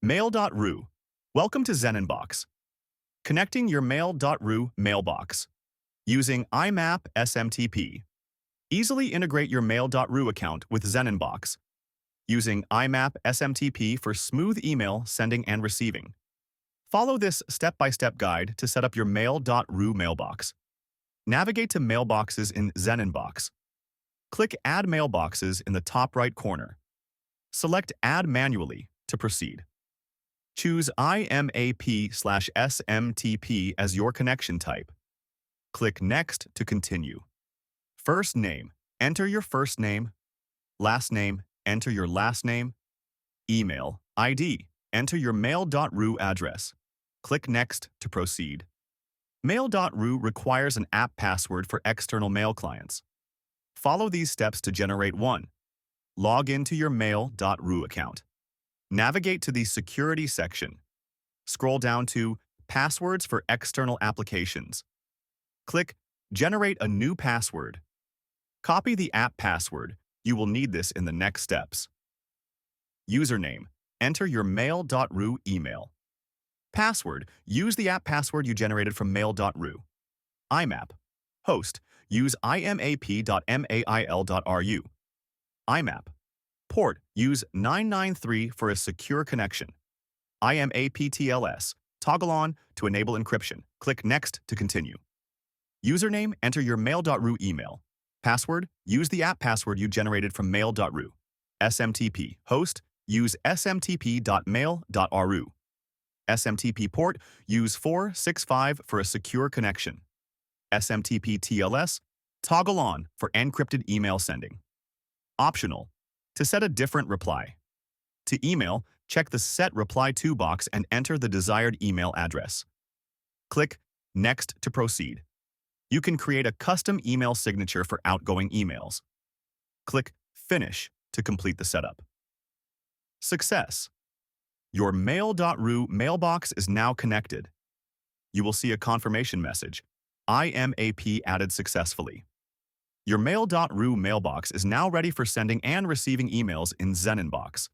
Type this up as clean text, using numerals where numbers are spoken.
Mail.ru. Welcome to ZenInbox. Connecting your Mail.ru mailbox. Using IMAP SMTP. Easily integrate your Mail.ru account with ZenInbox. Using IMAP SMTP for smooth email sending and receiving. Follow this step-by-step guide to set up your Mail.ru mailbox. Navigate to Mailboxes in ZenInbox. Click Add Mailboxes in the top right corner. Select Add Manually to proceed. Choose IMAP/SMTP as your connection type. Click Next to continue. First name, enter your first name. Last name, enter your last name. Email ID, enter your Mail.ru address. Click Next to proceed. Mail.ru requires an app password for external mail clients. Follow these steps to generate one. Log into your Mail.ru account. Navigate to the Security section. Scroll down to Passwords for External Applications. Click Generate a new password. Copy the app password. You will need this in the next steps. Username. Enter your Mail.ru email. Password. Use the app password you generated from Mail.ru. IMAP. Host. Use imap.mail.ru. IMAP. Port. Use 993 for a secure connection. IMAP TLS. Toggle on to enable encryption. Click Next to continue. Username. Enter your Mail.ru email. Password. Use the app password you generated from Mail.ru. SMTP. Host. Use smtp.mail.ru. SMTP port. Use 465 for a secure connection. SMTP TLS. Toggle on for encrypted email sending. Optional. To set a different reply. To email, check the Set Reply To box and enter the desired email address. Click Next to proceed. You can create a custom email signature for outgoing emails. Click Finish to complete the setup. Success! Your Mail.ru mailbox is now connected. You will see a confirmation message. IMAP added successfully. Your Mail.ru mailbox is now ready for sending and receiving emails in ZenInbox.